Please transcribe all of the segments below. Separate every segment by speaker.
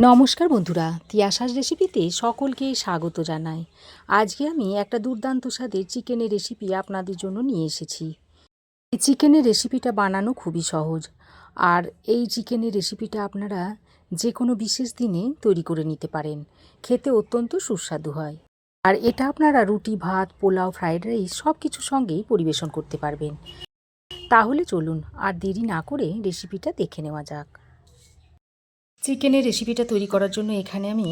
Speaker 1: নমস্কার বন্ধুরা, তিয়াশাস রেসিপিতে সকলকে স্বাগত জানাই। আজকে আমি একটা দুর্দান্ত স্বাদের চিকেনের রেসিপি আপনাদের জন্য নিয়ে এসেছি। এই চিকেনের রেসিপিটা বানানো খুবই সহজ, আর এই চিকেনের রেসিপিটা আপনারা যে কোনো বিশেষ দিনে তৈরি করে নিতে পারেন। খেতে অত্যন্ত সুস্বাদু হয়, আর এটা আপনারা রুটি, ভাত, পোলাও, ফ্রাইড রাইস সব কিছুর সঙ্গেই পরিবেশন করতে পারবেন। তাহলে চলুন আর দেরি না করে রেসিপিটা দেখে নেওয়া যাক। চিকেনের রেসিপিটা তৈরি করার জন্য এখানে আমি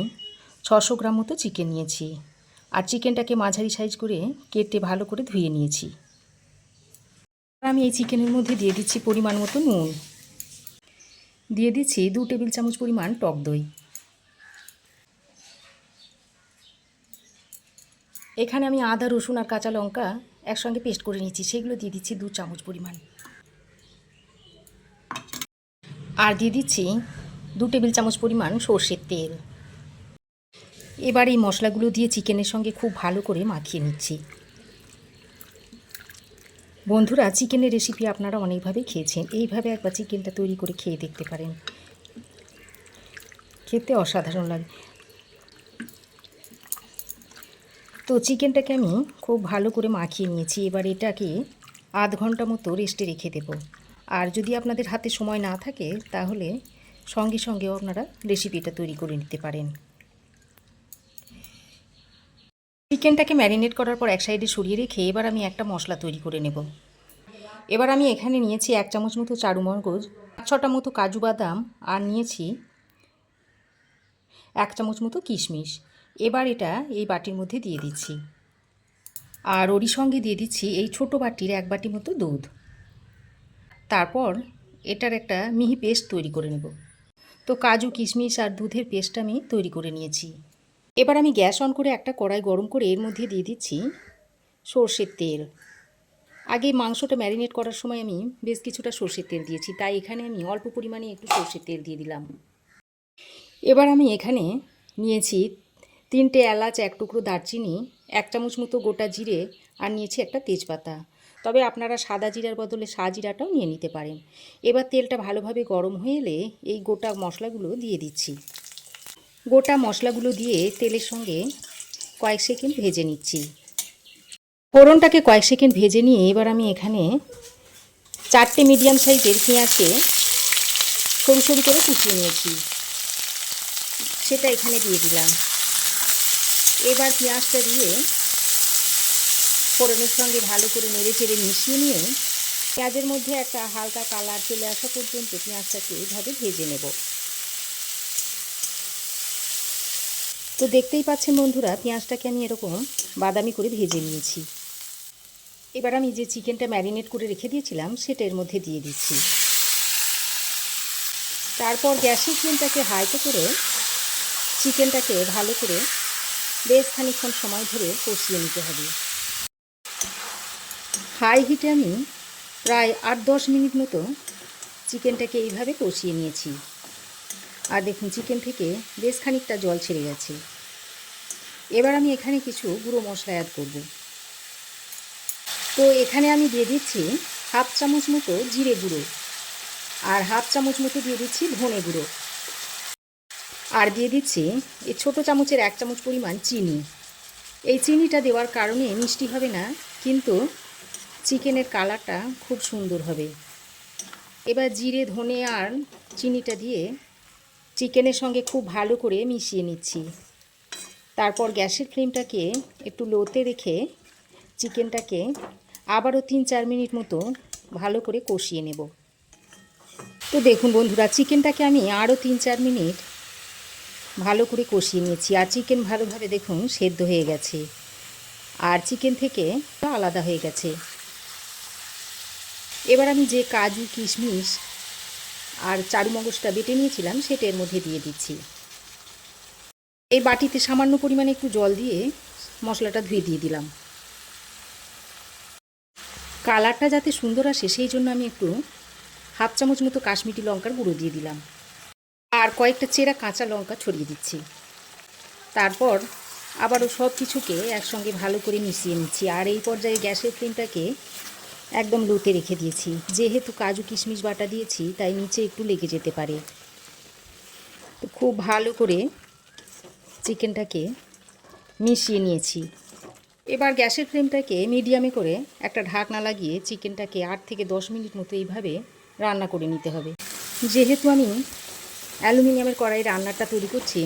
Speaker 1: 600 গ্রাম মতো চিকেন নিয়েছি, আর চিকেনটাকে মাঝারি সাইজ করে কেটে ভালো করে ধুয়ে নিয়েছি। আমি এই চিকেনের মধ্যে দিয়ে দিচ্ছি পরিমাণ মতো নুন, দিয়ে দিচ্ছি 2 টেবিল চামচ পরিমাণ টক দই। এখানে আমি আদা, রসুন আর কাঁচা লঙ্কা একসঙ্গে পেস্ট করে নিয়েছি, সেগুলো দিয়ে দিচ্ছি 2 চামচ পরিমাণ। আর দিয়ে দিচ্ছি 2 টেবিল চামচ পরিমাণ সর্ষের তেল। এবার এই মশলাগুলো দিয়ে চিকেনের সঙ্গে খুব ভালো করে মাখিয়ে নিচ্ছি। বন্ধুরা, চিকেনের রেসিপি আপনারা অনেকভাবে খেয়েছেন, এইভাবে একবার চিকেনটা তৈরি করে খেয়ে দেখতে পারেন, খেতে অসাধারণ লাগে। তো চিকেনটাকে আমি খুব ভালো করে মাখিয়ে নিয়েছি। এবার এটাকে আধ ঘন্টা মতো রেস্টে রেখে দেব। আর যদি আপনাদের হাতে সময় না থাকে তাহলে সঙ্গে সঙ্গেও আপনারা রেসিপিটা তৈরি করে নিতে পারেন। চিকেনটাকে ম্যারিনেট করার পর এক সাইডে সরিয়ে রেখে এবার আমি একটা মশলা তৈরি করে নেব। এবার আমি এখানে নিয়েছি 1 চামচ মতো চারু মগজ, 5-6টা মতো কাজু বাদাম, আর নিয়েছি 1 চামচ মতো কিশমিশ। এবার এটা এই বাটির মধ্যে দিয়ে দিচ্ছি, আর ওরই সঙ্গে দিয়ে দিচ্ছি এই ছোট বাটির 1 বাটি মতো দুধ। তারপর এটার একটা মিহি পেস্ট তৈরি করে নেব। তো কাজু, কিশমিশ আর দুধের পেস্ট আমি তৈরি করে নিয়েছি। এবার আমি গ্যাস অন করে একটা কড়াই গরম করে এর মধ্যে দিয়ে দিচ্ছি সর্ষের তেল। আগে মাংসটা ম্যারিনেট করার সময় আমি বেশ কিছুটা সর্ষের তেল দিয়েছি, তাই এখানে আমি অল্প পরিমাণে একটু সর্ষের তেল দিয়ে দিলাম। এবার আমি এখানে নিয়েছি 3টে এলাচ, 1 টুকরো দারচিনি, 1 চামচ মতো গোটা জিরে, আর নিয়েছি একটা তেজপাতা। তবে আপনারা সাদা জিরার বদলে সাজিরাটাও নিয়ে নিতে পারেন। এবার তেলটা ভালোভাবে গরম হয়ে এলে এই গোটা মশলাগুলো দিয়ে দিচ্ছি। গোটা মশলাগুলো দিয়ে তেলের সঙ্গে কয়েক সেকেন্ড ভেজে নিচ্ছি। ফোড়নটাকে কয়েক সেকেন্ড ভেজে নিয়ে এবার আমি এখানে 4টে মিডিয়াম সাইজের পেঁয়াজকে সরু সরু করে কুচিয়ে নিয়েছি, সেটা এখানে দিয়ে দিলাম। এবার পেঁয়াজটা দিয়ে ফোড়নের সঙ্গে ভালো করে নেড়ে চেড়ে মিশিয়ে নিয়ে পেঁয়াজের মধ্যে একটা হালকা কালার চলে আসা পর্যন্ত পেঁয়াজটাকে এইভাবে ভেজে নেব। তো দেখতেই পাচ্ছেন বন্ধুরা, পেঁয়াজটাকে আমি এরকম বাদামি করে ভেজে নিয়েছি। এবার আমি যে চিকেনটা ম্যারিনেট করে রেখে দিয়েছিলাম সেটা এর মধ্যে দিয়ে দিচ্ছি। তারপর গ্যাসের ফ্লেমটাকে হাইতে করে চিকেনটাকে ভালো করে বেশ খানিকক্ষণ সময় ধরে কষিয়ে নিতে হবে। হাই হিটে আমি প্রায় 8-10 মিনিট মতো চিকেনটাকে এইভাবে কষিয়ে নিয়েছি। আর দেখুন, চিকেন থেকে বেশ খানিকটা জল ছেড়ে গেছে। এবার আমি এখানে কিছু গুঁড়ো মশলা অ্যাড করব। তো এখানে আমি দিয়ে দিচ্ছি 1/2 চামচ মতো জিরে গুঁড়ো, আর 1/2 চামচ মতো দিয়ে দিচ্ছি ধনে গুঁড়ো, আর দিয়ে দিচ্ছি এই ছোটো চামচের 1 চামচ পরিমাণ চিনি। এই চিনিটা দেওয়ার কারণে মিষ্টি হবে না, কিন্তু চিকেনের কালারটা খুব সুন্দর হবে। এবার জিরে, ধনে আর চিনিটা দিয়ে চিকেনের সঙ্গে খুব ভালো করে মিশিয়ে নিচ্ছি। তারপর গ্যাসের ফ্লেমটাকে একটু লোতে রেখে চিকেনটাকে আবারও 3-4 মিনিট মতো ভালো করে কষিয়ে নেব। তো দেখুন বন্ধুরা, চিকেনটাকে আমি আরও 3-4 মিনিট ভালো করে কষিয়ে নিয়েছি, আর চিকেন ভালোভাবে দেখুন সেদ্ধ হয়ে গেছে, আর চিকেন থেকে আলাদা হয়ে গেছে। এবার আমি যে কাজু, কিশমিশ আর চারু মগজটা বেটে নিয়েছিলাম সেটা এর মধ্যে দিয়ে দিচ্ছি। এই বাটিতে সামান্য পরিমাণে একটু জল দিয়ে মশলাটা ধুয়ে দিয়ে দিলাম। কালারটা যাতে সুন্দর আসে সেই জন্য আমি একটু 1/2 চামচ মতো কাশ্মীরি লঙ্কার গুঁড়ো দিয়ে দিলাম, আর কয়েকটা চেরা কাঁচা লঙ্কা ছড়িয়ে দিচ্ছি। তারপর আবারও সব কিছুকে একসঙ্গে ভালো করে মিশিয়ে নিচ্ছি, আর এই পর্যায়ে গ্যাসের ফ্লেমটাকে একদম লোতে রেখে দিয়েছি। যেহেতু কাজু কিশমিশ বাটা দিয়েছি তাই নিচে একটু লেগে যেতে পারে। তো খুব ভালো করে চিকেনটাকে মিশিয়ে নিয়েছি। এবার গ্যাসের ফ্লেমটাকে মিডিয়ামে করে একটা ঢাকনা লাগিয়ে চিকেনটাকে 8 থেকে 10 মিনিট মতো এইভাবে রান্না করে নিতে হবে। যেহেতু আমি অ্যালুমিনিয়ামের কড়াই রান্নাটা তৈরি করছি,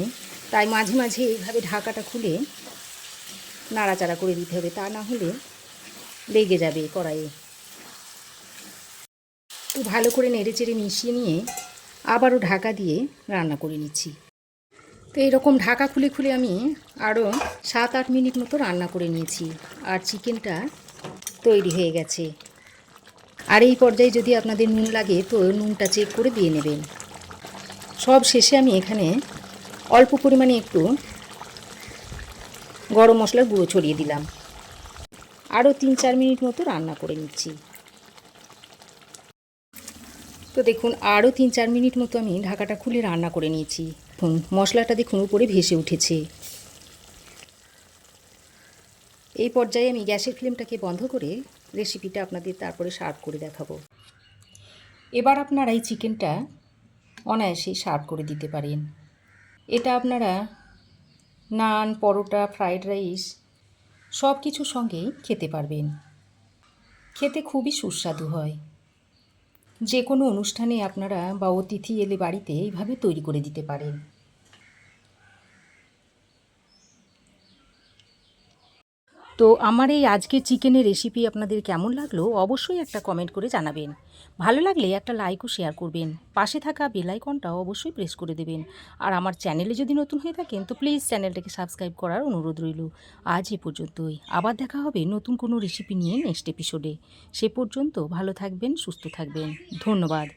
Speaker 1: তাই মাঝে মাঝে এইভাবে ঢাকাটা খুলে নাড়াচাড়া করে দিতে হবে, তা না হলে লেগে যাবে কড়াইয়ে। একটু ভালো করে নেড়েচেড়ে মিশিয়ে নিয়ে আবারও ঢাকা দিয়ে রান্না করে নিচ্ছি। তো এইরকম ঢাকা খুলে খুলে আমি আরও 7-8 মিনিট মতো রান্না করে নিয়েছি, আর চিকেনটা তৈরি হয়ে গেছে। আর এই পর্যায়ে যদি আপনাদের নুন লাগে তো নুনটা চেক করে দিয়ে নেবেন। সব শেষে আমি এখানে অল্প পরিমাণে একটু গরম মশলার গুঁড়ো ছড়িয়ে দিলাম। আরও 3-4 মিনিট মতো রান্না করে নিচ্ছি। তো দেখুন আরও 3-4 মিনিট মতো আমি ঢাকাটা খুলে রান্না করে নিয়েছি। দেখুন মশলাটা দেখুন উপরে ভেসে উঠেছে। এই পর্যায়ে আমি গ্যাসের ফ্লেমটাকে বন্ধ করে রেসিপিটা আপনাদের তারপরে সার্ভ করে দেখাবো। এবার আপনারা এই চিকেনটা অনায়াসে সার্ভ করে দিতে পারেন। এটা আপনারা নান, পরোটা, ফ্রাইড রাইস সব কিছুর সঙ্গেই খেতে পারবেন। খেতে খুবই সুস্বাদু হয়। যে কোনো অনুষ্ঠানে আপনারা বা অতিথি এলে বাড়িতে এইভাবে তৈরি করে দিতে পারেন। তো আমার এই আজকের চিকেনের রেসিপি আপনাদের কেমন লাগলো অবশ্যই একটা কমেন্ট করে জানাবেন। ভালো লাগলে একটা লাইক ও শেয়ার করবেন। পাশে থাকা বেল আইকনটাও অবশ্যই প্রেস করে দেবেন। আর আমার চ্যানেলে যদি নতুন হয়ে থাকেন তো প্লিজ চ্যানেলটাকে সাবস্ক্রাইব করার অনুরোধ রইল। আজ এ পর্যন্তই। আবার দেখা হবে নতুন কোনো রেসিপি নিয়ে নেক্সট এপিসোডে। সে পর্যন্ত ভালো থাকবেন, সুস্থ থাকবেন। ধন্যবাদ।